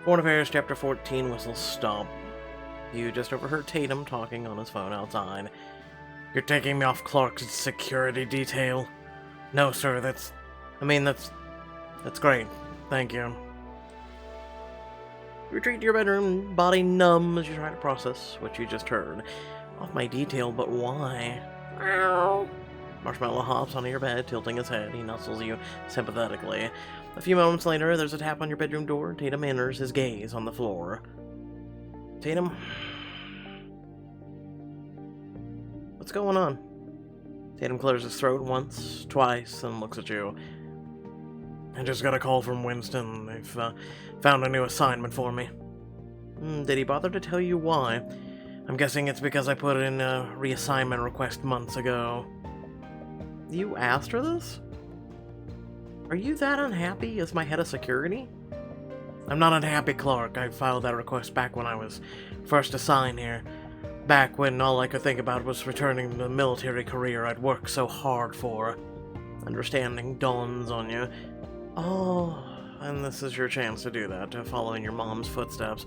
Foreign Affairs, Chapter 14, Whistle Stop. You just overheard Tatum talking on his phone outside. You're taking me off Clark's security detail? No, sir, that's great. Thank you. You retreat to your bedroom, body numb as you try to process what you just heard. Off my detail, but why? Meow. Marshmallow hops onto your bed, tilting his head. He nuzzles you sympathetically. A few moments later, there's a tap on your bedroom door. Tatum enters, his gaze on the floor. Tatum? What's going on? Tatum clears his throat once, twice, and looks at you. I just got a call from Winston. They've found a new assignment for me. Did he bother to tell you why? I'm guessing it's because I put in a reassignment request months ago. You asked her this? Are you that unhappy as my head of security? I'm not unhappy, Clark. I filed that request back when I was first assigned here. Back when all I could think about was returning to the military career I'd worked so hard for. Understanding dawns on you. Oh, and this is your chance to do that, to follow in your mom's footsteps,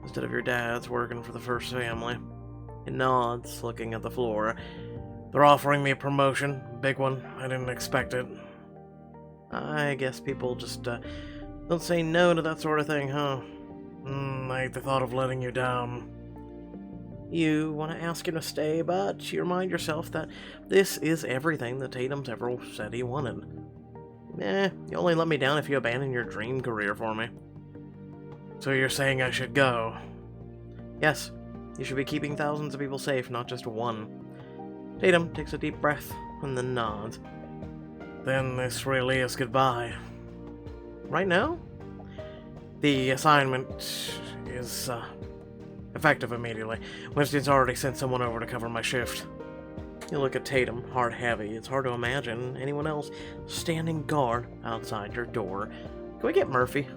instead of your dad's working for the First Family. He nods, looking at the floor. They're offering me a promotion. Big one. I didn't expect it. I guess people just don't say no to that sort of thing, huh? I hate the thought of letting you down. You want to ask him to stay, but you remind yourself that this is everything that Tatum's ever said he wanted. You only let me down if you abandon your dream career for me. So you're saying I should go? Yes, you should be keeping thousands of people safe, not just one. Tatum takes a deep breath and then nods. Then this really is goodbye. Right now? The assignment is effective immediately. Winston's already sent someone over to cover my shift. You look at Tatum, heart heavy. It's hard to imagine anyone else standing guard outside your door. Can we get Murphy?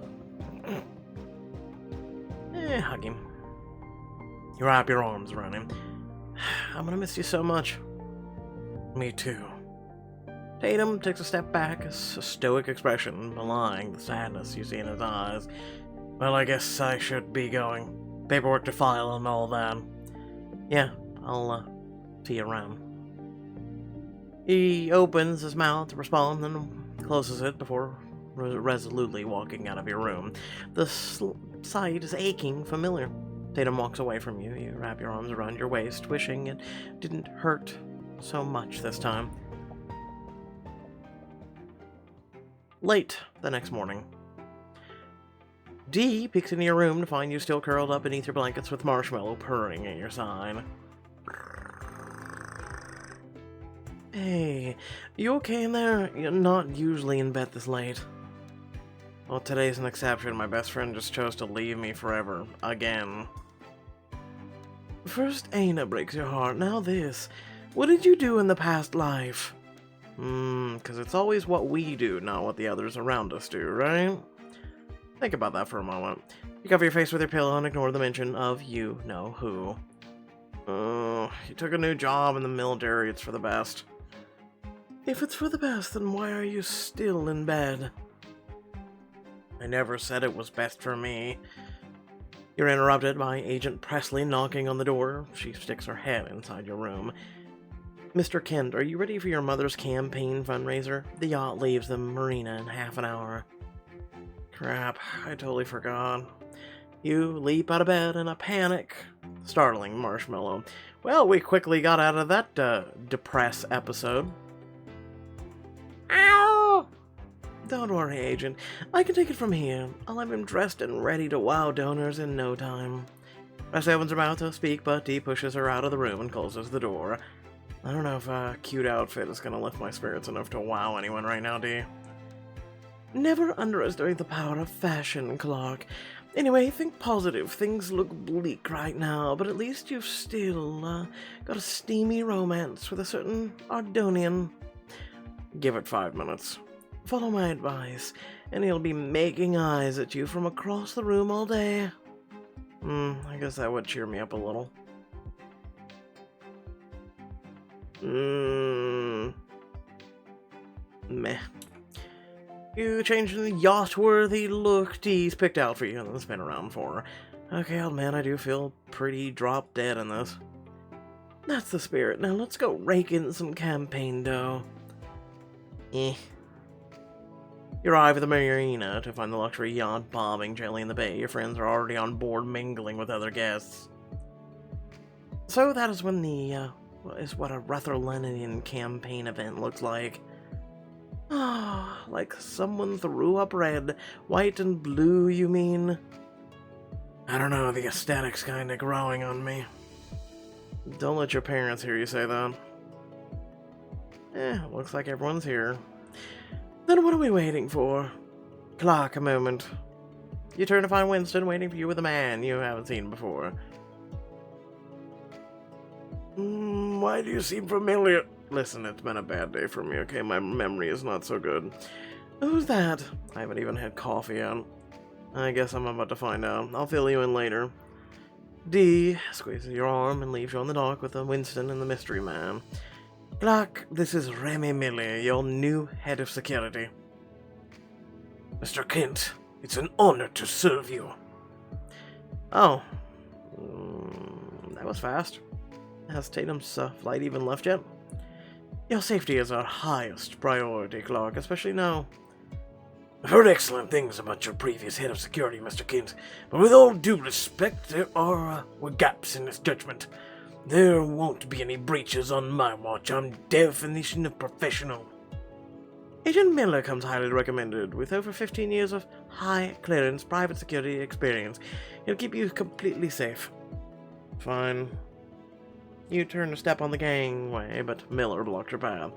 Hug him. You wrap your arms around him. I'm gonna miss you so much. Me too. Tatum takes a step back, a stoic expression belying the sadness you see in his eyes. Well, I guess I should be going. Paperwork to file and all that. Yeah, I'll see you around. He opens his mouth to respond, then closes it before resolutely walking out of your room. The sight is aching familiar. Tatum walks away from you. You wrap your arms around your waist, wishing it didn't hurt so much this time. Late the next morning. Dee peeks into your room to find you still curled up beneath your blankets with Marshmallow purring at your side. Hey, you okay in there? You're not usually in bed this late. Well, today's an exception. My best friend just chose to leave me forever. Again. First Aina breaks your heart, now this. What did you do in the past life? 'Cause it's always what we do, not what the others around us do, right? Think about that for a moment. You cover your face with your pillow and ignore the mention of you-know-who. You took a new job in the military, it's for the best. If it's for the best, then why are you still in bed? I never said it was best for me. You're interrupted by Agent Presley knocking on the door. She sticks her head inside your room. Mr. Kent, are you ready for your mother's campaign fundraiser? The yacht leaves the marina in half an hour. Crap, I totally forgot. You leap out of bed in a panic, startling Marshmallow. Well, we quickly got out of that depress episode. Ow! Don't worry, Agent. I can take it from here. I'll have him dressed and ready to wow donors in no time. Presley opens her mouth to speak, but Dee pushes her out of the room and closes the door. I don't know if a cute outfit is going to lift my spirits enough to wow anyone right now, Dee. Never underestimate the power of fashion, Clark. Anyway, think positive. Things look bleak right now, but at least you've still got a steamy romance with a certain Ardonian. Give it 5 minutes. Follow my advice, and he'll be making eyes at you from across the room all day. I guess that would cheer me up a little. Meh. You changed the yacht-worthy look Dee's picked out for you and then spin around for. Okay, old man, I do feel pretty drop dead in this. That's the spirit. Now let's go rake in some campaign dough. You arrive at the marina to find the luxury yacht bobbing gently in the bay. Your friends are already on board mingling with other guests. So that is when what a Rutherlendian campaign event looks like. Ah, like someone threw up red, white, and blue, you mean? I don't know, the aesthetic's kinda growing on me. Don't let your parents hear you say that. Looks like everyone's here. Then what are we waiting for? Clock a moment. You turn to find Winston waiting for you with a man you haven't seen before. Why do you seem familiar? Listen, it's been a bad day for me, okay? My memory is not so good. Who's that? I haven't even had coffee yet. I guess I'm about to find out. I'll fill you in later. Dee squeezes your arm and leaves you on the dock with Winston and the mystery man. Clark, this is Remy Millie, your new head of security. Mr. Kent, it's an honor to serve you. Oh. That was fast. Has Tatum's flight even left yet? Your safety is our highest priority, Clark, especially now. I've heard excellent things about your previous head of security, Mr. Kent, but with all due respect, there were gaps in his judgment. There won't be any breaches on my watch. I'm definition of professional. Agent Miller comes highly recommended. With over 15 years of high-clearance private security experience, he'll keep you completely safe. Fine. You turn to step on the gangway, but Miller blocked your path.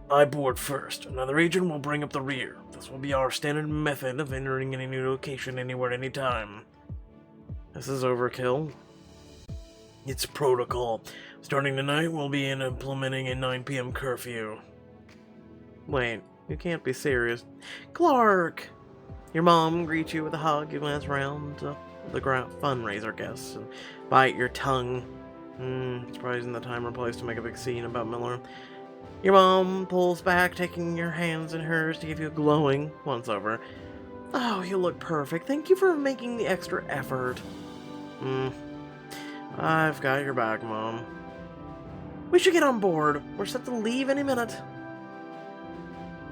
I board first. Another agent will bring up the rear. This will be our standard method of entering any new location anywhere, anytime. This is overkill. It's protocol. Starting tonight, we'll be implementing a 9 p.m. curfew. Wait, you can't be serious. Clark! Your mom greets you with a hug. You glance around the fundraiser guests and bite your tongue. Surprising the time or place to make a big scene about Miller. Your mom pulls back, taking your hands in hers to give you a glowing once-over. Oh, you look perfect. Thank you for making the extra effort. I've got your back, Mom. We should get on board. We're set to leave any minute.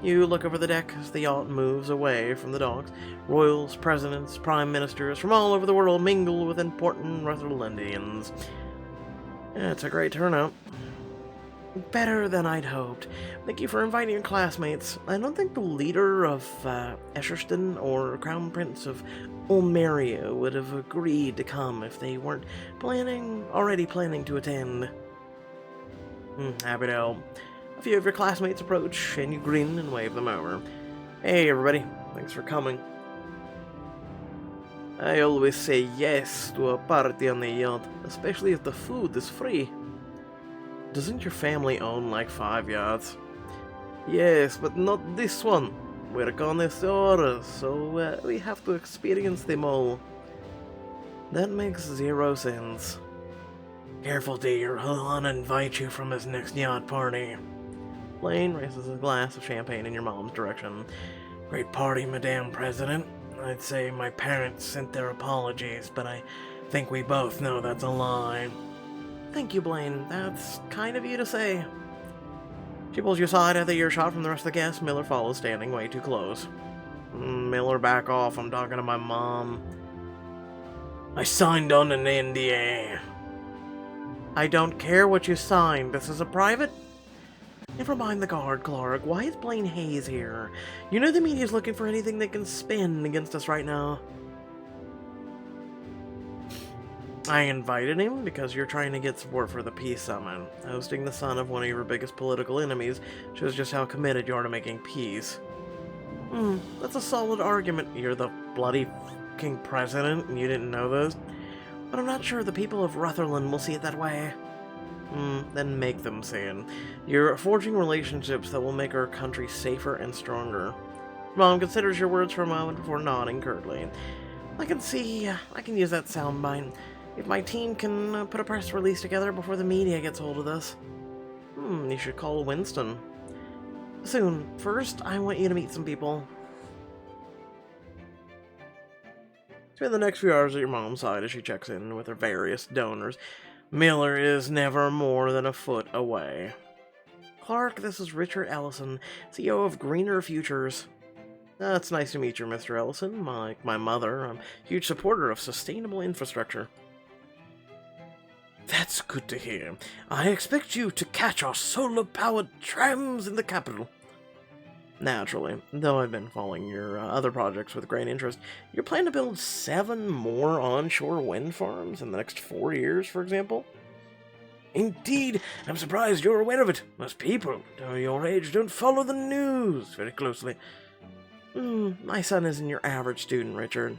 You look over the deck as the yacht moves away from the docks. Royals, presidents, prime ministers from all over the world mingle with important Rutherlendians. Yeah, it's a great turnout. Better than I'd hoped. Thank you for inviting your classmates. I don't think the leader of Esherston or Crown Prince of Ulmeria would have agreed to come if they weren't already planning to attend. Happy to help. A few of your classmates approach, and you grin and wave them over. Hey, everybody. Thanks for coming. I always say yes to a party on the yacht, especially if the food is free. Doesn't your family own like 5 yachts? Yes, but not this one. We're connoisseurs, so we have to experience them all. That makes 0 sense. Careful, dear. He'll uninvite you from his next yacht party. Blaine raises a glass of champagne in your mom's direction. Great party, Madame President. I'd say my parents sent their apologies, but I think we both know that's a lie. Thank you, Blaine. That's kind of you to say. She pulls you aside at the earshot from the rest of the guests. Miller follows, standing way too close. Miller, back off. I'm talking to my mom. I signed on an NDA. I don't care what you signed. This is a private... Never mind the guard, Clark. Why is Blaine Hayes here? You know the media's looking for anything they can spin against us right now. I invited him because you're trying to get support for the Peace Summit. Hosting the son of one of your biggest political enemies shows just how committed you are to making peace. That's a solid argument. You're the bloody fucking president and you didn't know this? But I'm not sure the people of Rutherland will see it that way. Then make them see it. You're forging relationships that will make our country safer and stronger. Mom considers your words for a moment before nodding curtly. I can use that soundbite. If my team can put a press release together before the media gets hold of this. You should call Winston. Soon. First, I want you to meet some people. Spend the next few hours at your mom's side as she checks in with her various donors. Miller is never more than a foot away. Clark, this is Richard Ellison, CEO of Greener Futures. It's nice to meet you, Mr. Ellison. Like my mother, I'm a huge supporter of sustainable infrastructure. That's good to hear. I expect you to catch our solar-powered trams in the capital. Naturally, though I've been following your other projects with great interest. You're planning to build 7 more onshore wind farms in the next 4 years, for example? Indeed, I'm surprised you're aware of it. Most people your age don't follow the news very closely. My son isn't your average student, Richard.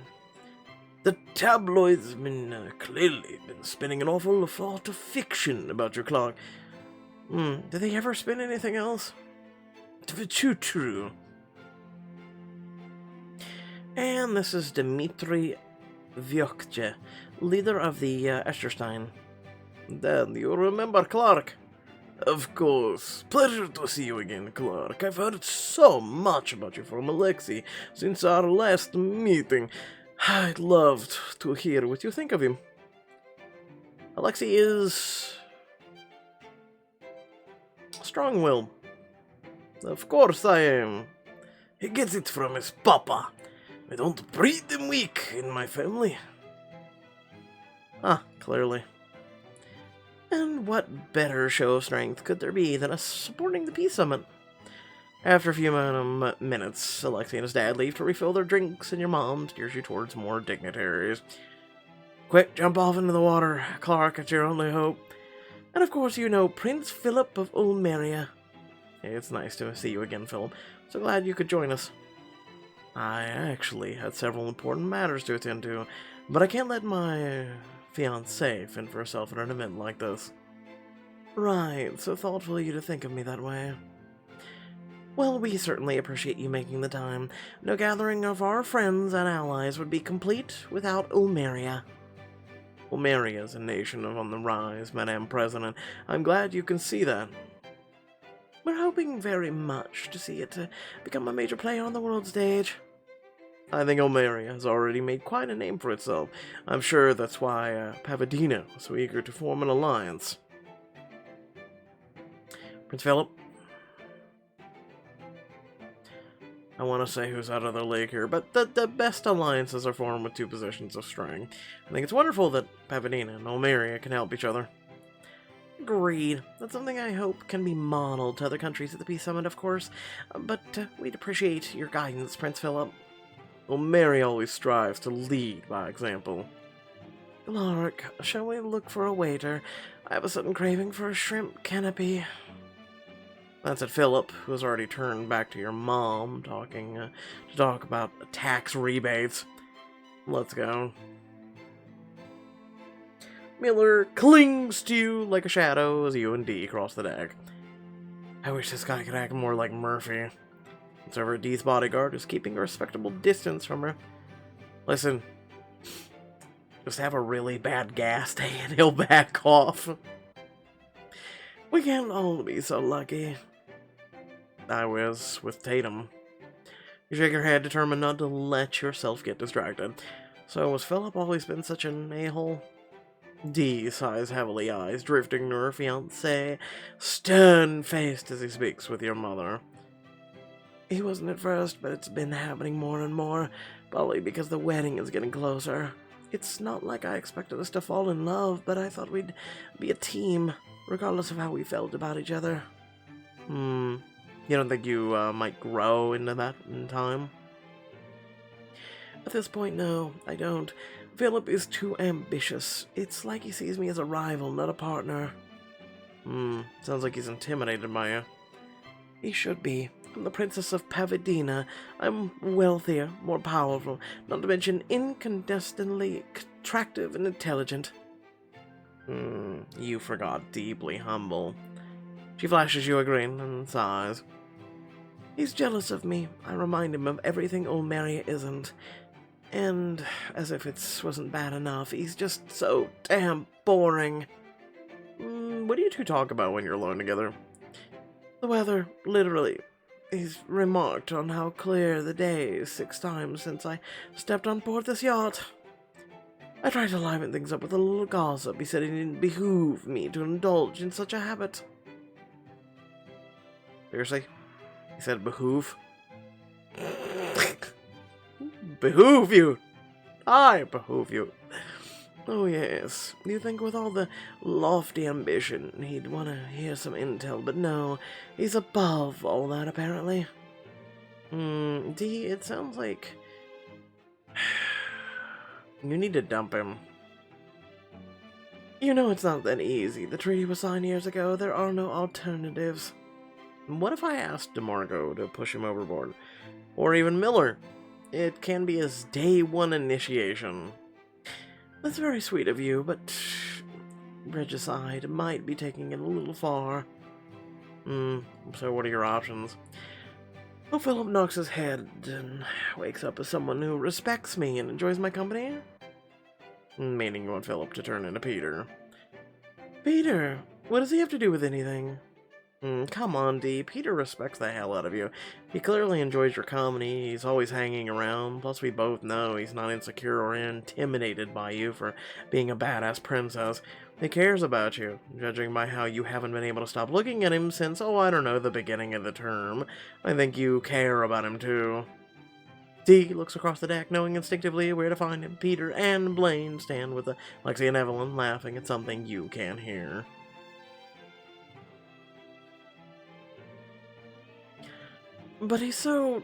The tabloids have clearly been spinning an awful lot of fiction about your Clark. Did they ever spin anything else? Too true. And this is Dmitry Vyokche, leader of the Esterstein. Then you remember Clark? Of course. Pleasure to see you again, Clark. I've heard so much about you from Alexei since our last meeting. I'd love to hear what you think of him. Alexei is strong-willed. Of course I am. He gets it from his papa. We don't breed them weak in my family. Clearly. And what better show of strength could there be than us supporting the Peace Summit? After a few minutes, Alexei and his dad leave to refill their drinks, and your mom steers you towards more dignitaries. Quick, jump off into the water, Clark, it's your only hope. And of course you know Prince Philip of Ulmeria. It's nice to see you again, Philip. So glad you could join us. I actually had several important matters to attend to, but I can't let my fiancée fend for herself at an event like this. Right, so thoughtful of you to think of me that way. Well, we certainly appreciate you making the time. No gathering of our friends and allies would be complete without Ulmeria. Ulmeria is a nation on the rise, Madame President. I'm glad you can see that. We're hoping very much to see it become a major player on the world stage. I think Ulmeria has already made quite a name for itself. I'm sure that's why Pavidena was so eager to form an alliance. Prince Philip? I want to say who's out of their league here, but the best alliances are formed with 2 positions of strength. I think it's wonderful that Pavidena and Ulmeria can help each other. Agreed. That's something I hope can be modeled to other countries at the Peace Summit, of course. But we'd appreciate your guidance, Prince Philip. Ulmeria always strives to lead by example. Clark, shall we look for a waiter? I have a sudden craving for a shrimp canopy. That's at Philip, who has already turned back to your mom, to talk about tax rebates. Let's go. Miller clings to you like a shadow as you and Dee cross the deck. I wish this guy could act more like Murphy. Observer Dee's bodyguard is keeping a respectable distance from her. Listen, just have a really bad gas day and he'll back off. We can't all be so lucky. I was with Tatum. You shake your head, determined not to let yourself get distracted. So has Philip always been such an a-hole? Dee sighs heavily, eyes drifting to her fiancé, stern-faced as he speaks with your mother. He wasn't at first, but it's been happening more and more, probably because the wedding is getting closer. It's not like I expected us to fall in love, but I thought we'd be a team, regardless of how we felt about each other. You don't think you might grow into that in time? At this point, no, I don't. Philip is too ambitious. It's like he sees me as a rival, not a partner. Sounds like he's intimidated by you. He should be. I'm the Princess of Pavidena. I'm wealthier, more powerful, not to mention incandescently attractive and intelligent. You forgot deeply humble. She flashes you a grin and sighs. He's jealous of me. I remind him of everything Ulmeria isn't. And, as if it wasn't bad enough, he's just so damn boring. What do you two talk about when you're alone together? The weather, literally. He's remarked on how clear the day is 6 times since I stepped on board this yacht. I tried to liven things up with a little gossip. He said it didn't behoove me to indulge in such a habit. Seriously? He said behoove? Behoove you! I behoove you. Oh yes, you think with all the lofty ambition he'd want to hear some intel, but no, he's above all that apparently. D, it sounds like you need to dump him. You know it's not that easy. The treaty was signed years ago. There are no alternatives. What if I asked DeMarco to push him overboard? Or even Miller? It can be his day 1 initiation. That's very sweet of you, but regicide might be taking it a little far. So what are your options? Oh, Philip knocks his head and wakes up as someone who respects me and enjoys my company? Meaning you want Philip to turn into Peter. Peter? What does he have to do with anything? Come on, D. Peter respects the hell out of you. He clearly enjoys your company. He's always hanging around. Plus, we both know he's not insecure or intimidated by you for being a badass princess. He cares about you, judging by how you haven't been able to stop looking at him since, oh, I don't know, the beginning of the term. I think you care about him, too. D looks across the deck, knowing instinctively where to find him. Peter and Blaine stand with Lexi and Evelyn, laughing at something you can't hear. But he's so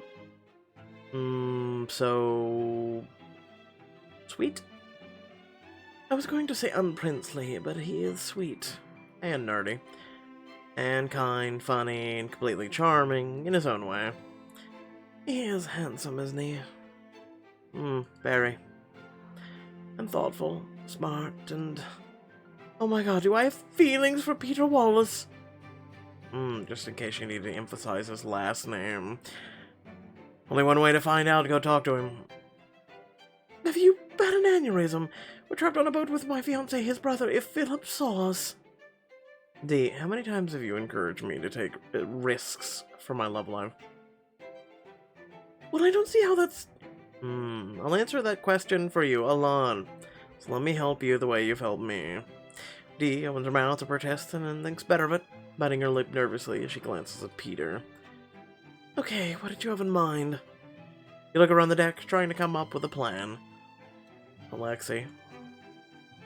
sweet? I was going to say unprincely, but he is sweet. And nerdy. And kind, funny, and completely charming in his own way. He is handsome, isn't he? Very. And thoughtful, smart, and... Oh my god, do I have feelings for Peter Wallace? Just in case you need to emphasize his last name. Only one way to find out, go talk to him. Have you had an aneurysm? We're trapped on a boat with my fiancé, his brother, if Philip saw us. D, how many times have you encouraged me to take risks for my love life? Well, I don't see how that's... I'll answer that question for you, Alon. So let me help you the way you've helped me. D opens her mouth to protest and then thinks better of it, biting her lip nervously as she glances at Peter. Okay, what did you have in mind? You look around the deck, trying to come up with a plan. Alexi.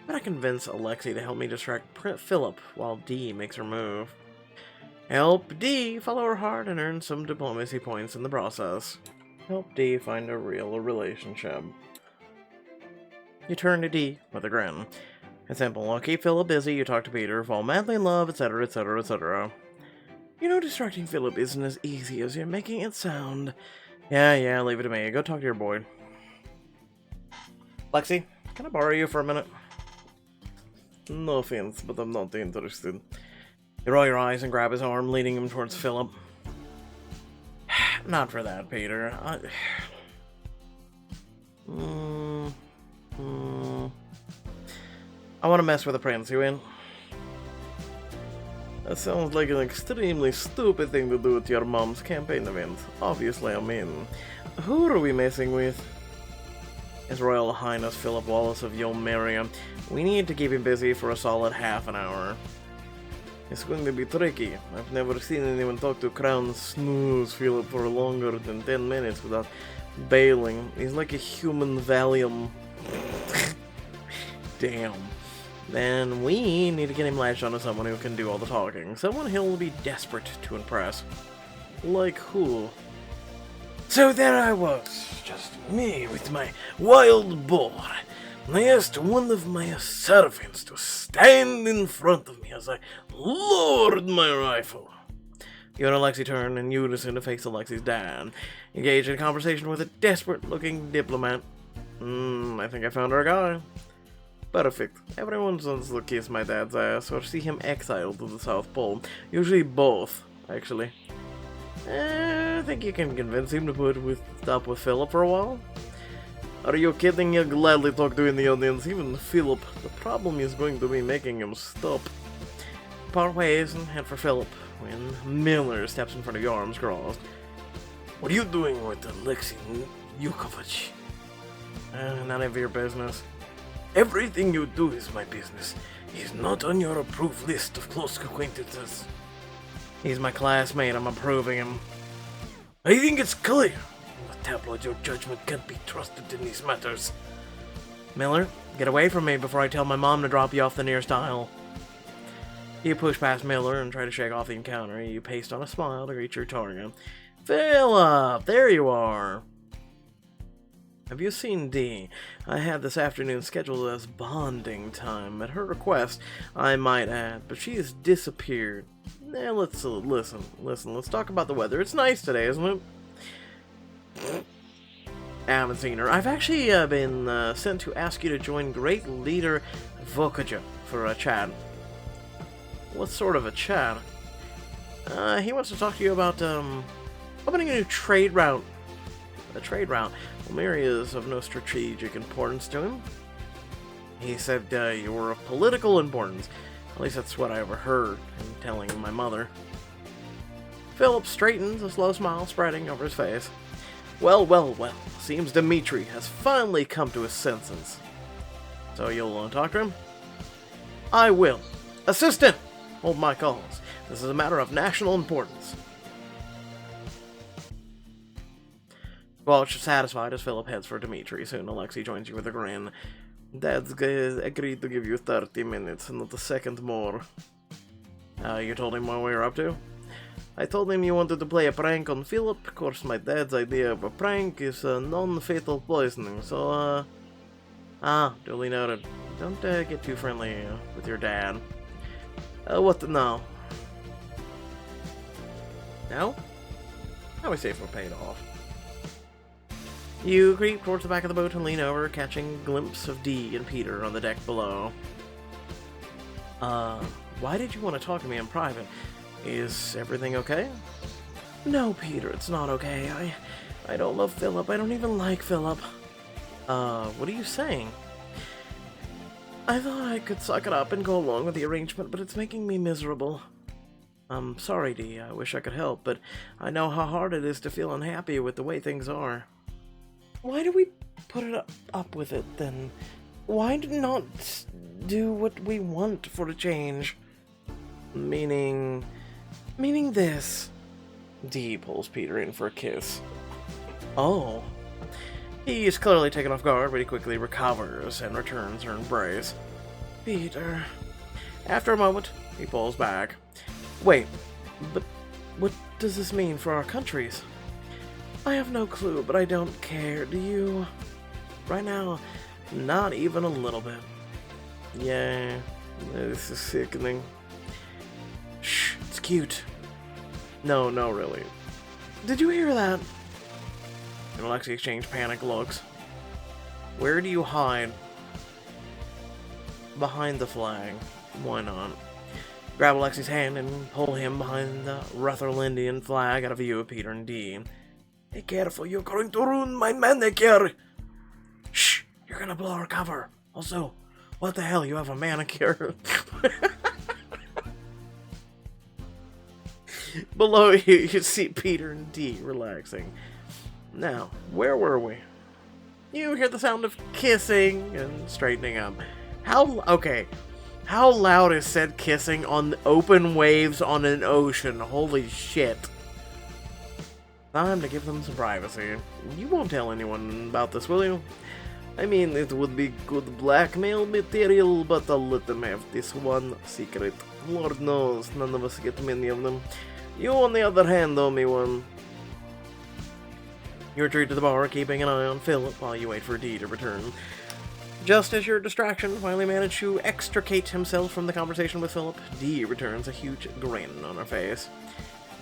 Better convince Alexi to help me distract Philip while D makes her move. Help D follow her heart and earn some diplomacy points in the process. Help D find a real relationship. You turn to D with a grin. It's simple. I'll keep Philip busy, you talk to Peter, fall madly in love, etc., etc., etc. You know, distracting Philip isn't as easy as you're making it sound. Yeah, leave it to me. Go talk to your boy. Lexi, can I borrow you for a minute? No offense, but I'm not interested. You roll your eyes and grab his arm, leading him towards Philip. Not for that, Peter. I want to mess with the prince, you in? That sounds like an extremely stupid thing to do at your mom's campaign event. Obviously, I'm in. Who are we messing with? His Royal Highness Philip Wallace of Yolmeria. We need to keep him busy for a solid half an hour. It's going to be tricky. I've never seen anyone talk to Crown Snooze Philip for longer than 10 minutes without bailing. He's like a human Valium. Damn. Then we need to get him latched onto someone who can do all the talking. Someone he'll be desperate to impress. Like who? So there I was, just me with my wild boar. And I asked one of my servants to stand in front of me as I lowered my rifle. You and Alexi turn in unison to face Alexi's dad, engage in a conversation with a desperate-looking diplomat. I think I found our guy. Perfect. Everyone wants to kiss my dad's ass or see him exiled to the South Pole. Usually both, actually. I think you can convince him to stop with Philip for a while. Are you kidding? He'll gladly talk to in the audience, even Philip. The problem is going to be making him stop. Part ways and head for Philip when Miller steps in front of your arms crossed. What are you doing with Alexei Yukovich? None of your business. Everything you do is my business. He's not on your approved list of close acquaintances. He's my classmate. I'm approving him. I think it's clear. The tabloid, your judgment can't be trusted in these matters. Miller, get away from me before I tell my mom to drop you off the nearest aisle. You push past Miller and try to shake off the encounter. You paste on a smile to reach your target. Philip, there you are. Have you seen Dee? I had this afternoon scheduled as bonding time. At her request, I might add, but she has disappeared. Let's listen. Let's talk about the weather. It's nice today, isn't it? I haven't seen her. I've actually been sent to ask you to join Great Leader Vokaja for a chat. What sort of a chat? He wants to talk to you about opening a new trade route. A trade route. Mary is of no strategic importance to him. He said you were of political importance. At least that's what I overheard him telling my mother. Philip straightens, a slow smile spreading over his face. Well. Seems Dimitri has finally come to his senses. So you'll talk to him? I will. Assistant! Hold my calls. This is a matter of national importance. Welch satisfied as Philip heads for Dimitri. Soon Alexei joins you with a grin. Dad's agreed to give you 30 minutes, not a second more. You told him what we were up to? I told him you wanted to play a prank on Philip. Of course, my dad's idea of a prank is non-fatal poisoning, so, duly noted. Don't get too friendly with your dad. What now? No? How we safe we're paid off. You creep towards the back of the boat and lean over, catching a glimpse of Dee and Peter on the deck below. Why did you want to talk to me in private? Is everything okay? No, Peter, it's not okay. I don't love Philip. I don't even like Philip. What are you saying? I thought I could suck it up and go along with the arrangement, but it's making me miserable. I'm sorry, Dee. I wish I could help, but I know how hard it is to feel unhappy with the way things are. Why do we put it up with it, then? Why not do what we want for a change? Meaning this. Dee pulls Peter in for a kiss. Oh. He is clearly taken off guard, but he quickly recovers and returns her embrace. Peter. After a moment, he pulls back. Wait, but what does this mean for our countries? I have no clue, but I don't care. Do you? Right now, not even a little bit. Yeah, this is sickening. Shh, it's cute. No, really. Did you hear that? And Alexei exchange panic looks. Where do you hide? Behind the flag. Why not? Grab Alexei's hand and pull him behind the Rutherlandian flag out of view of Peter and Dee. Be careful, you're going to ruin my manicure! Shh, you're gonna blow our cover. Also, what the hell, you have a manicure? Below you see Peter and Dee relaxing. Now, where were we? You hear the sound of kissing and straightening up. How loud is said kissing on open waves on an ocean? Holy shit. Time to give them some privacy. You won't tell anyone about this, will you? I mean, it would be good blackmail material, but I'll let them have this one secret. Lord knows, none of us get many of them. You, on the other hand, owe me one. You retreat to the bar, keeping an eye on Philip while you wait for Dee to return. Just as your distraction finally managed to extricate himself from the conversation with Philip, Dee returns, a huge grin on her face.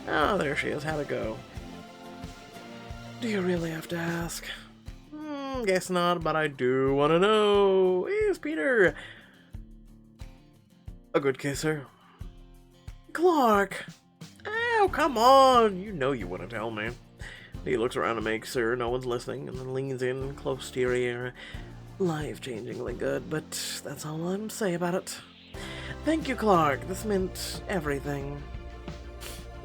Ah, there she is. How'd it go? Do you really have to ask? Guess not, but I do want to know. Is Peter a good kisser? Clark! Oh, come on! You know you want to tell me. He looks around to make sure no one's listening, and then leans in close to your ear. Life-changingly good, but that's all I'm say about it. Thank you, Clark. This meant everything.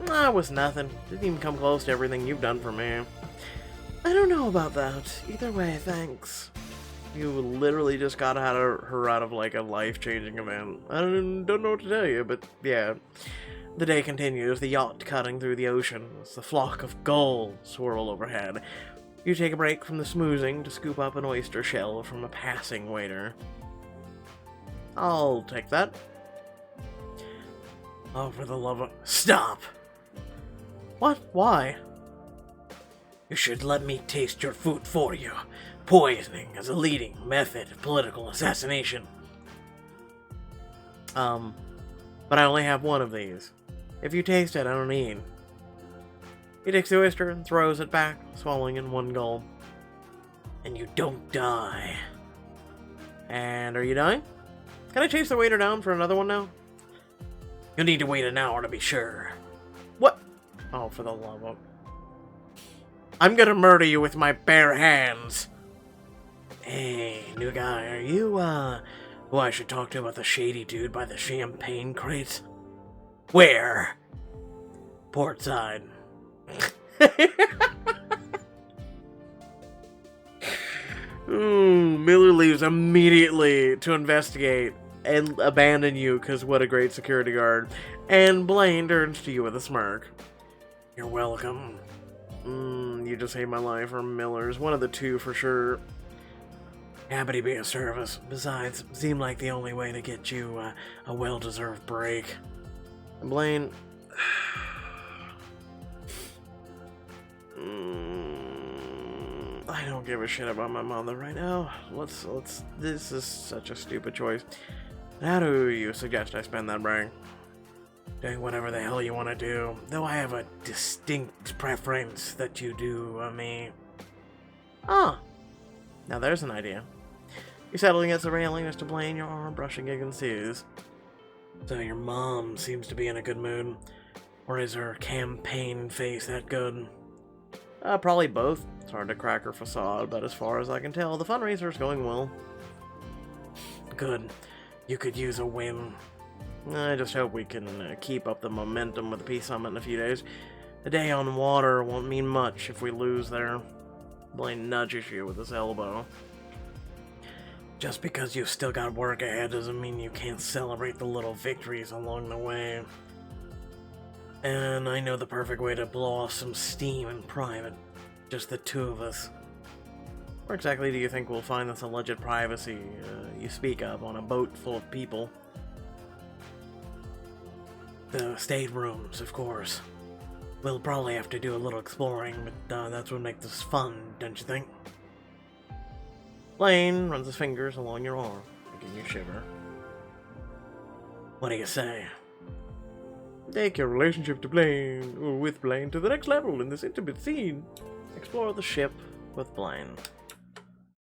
Nah, it was nothing. Didn't even come close to everything you've done for me. I don't know about that. Either way, thanks. You literally just got her out of like a life-changing event. I don't know what to tell you, but yeah. The day continues, the yacht cutting through the ocean as the flock of gulls swirl overhead. You take a break from the smoozing to scoop up an oyster shell from a passing waiter. I'll take that. Oh, for the love of... Stop! What? Why? You should let me taste your food for you. Poisoning is a leading method of political assassination. But I only have one of these. If you taste it, I don't eat. He takes the oyster and throws it back, swallowing in one gulp. And you don't die. And are you dying? Can I chase the waiter down for another one now? You'll need to wait an hour to be sure. What? Oh, for the love of... I'm gonna murder you with my bare hands. Hey, new guy, are you, who I should talk to about the shady dude by the champagne crates? Where? Port side. Miller leaves immediately to investigate and abandon you because what a great security guard. And Blaine turns to you with a smirk. You're welcome. You just saved my life, or Miller's. One of the two for sure. Happy to be of service. Besides, seemed like the only way to get you a well-deserved break. Blaine... I don't give a shit about my mother right now. This is such a stupid choice. How do you suggest I spend that break? Doing whatever the hell you want to do. Though I have a distinct preference that you do, me. Ah, now there's an idea. You settle against the railing, Mr. Blaine, your arm brushing against his. So your mom seems to be in a good mood. Or is her campaign face that good? Probably both. It's hard to crack her facade, but as far as I can tell, the fundraiser's going well. Good. You could use a win. I just hope we can keep up the momentum with the Peace Summit in a few days. A day on water won't mean much if we lose there. Blaine nudges you with his elbow. Just because you've still got work ahead doesn't mean you can't celebrate the little victories along the way. And I know the perfect way to blow off some steam in private. Just the two of us. Where exactly do you think we'll find this alleged privacy you speak of on a boat full of people? The staterooms, of course. We'll probably have to do a little exploring, but that's what makes this fun, don't you think? Blaine runs his fingers along your arm, making you shiver. What do you say? Take your relationship to Blaine, or with Blaine, to the next level in this intimate scene. Explore the ship with Blaine.